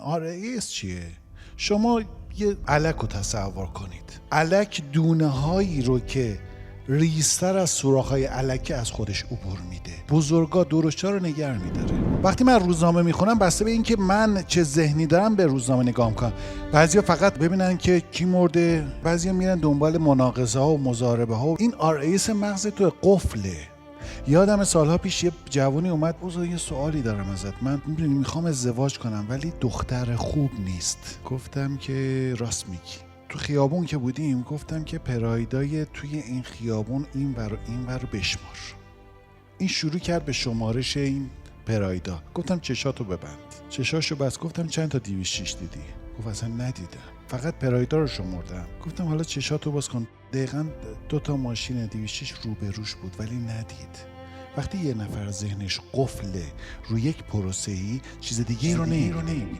RAS چیه؟ شما یه الک رو تصور کنید. الک دونه هایی رو که ریزتر از سوراخ‌های الکی از خودش عبور میده. بزرگا درشت‌ها رو نگر میداره. وقتی من روزنامه میخونم بسته به این که من چه ذهنی دارم به روزنامه نگاه میکنم. بعضیا فقط ببینن که کی مرده، بعضیا میرن دنبال مناقضه ها و مضاربه ها. این RAS مغز تو قفله. یادم سالها پیش یه جوانی اومد، بذار یه سوالی دارم ازت، من میخوام ازدواج کنم ولی دختر خوب نیست. گفتم که راست میگی. تو خیابون که بودیم گفتم که پرایدای توی این خیابون این ور و این ور بشمار. این شروع کرد به شمارش این پرایدا. گفتم چشاتو ببند. چشاشو بس. گفتم چند تا 206 دیدی؟ گفت اصلا ندیدم، فقط پرایدا رو شمردم. گفتم حالا چشاتو باز کن. دقیقاً 2 تا ماشین 206 روبروش بود ولی ندید. وقتی یه نفر ذهنش قفله روی یک پروسه‌ای چیز دیگه رو نمی‌بینه.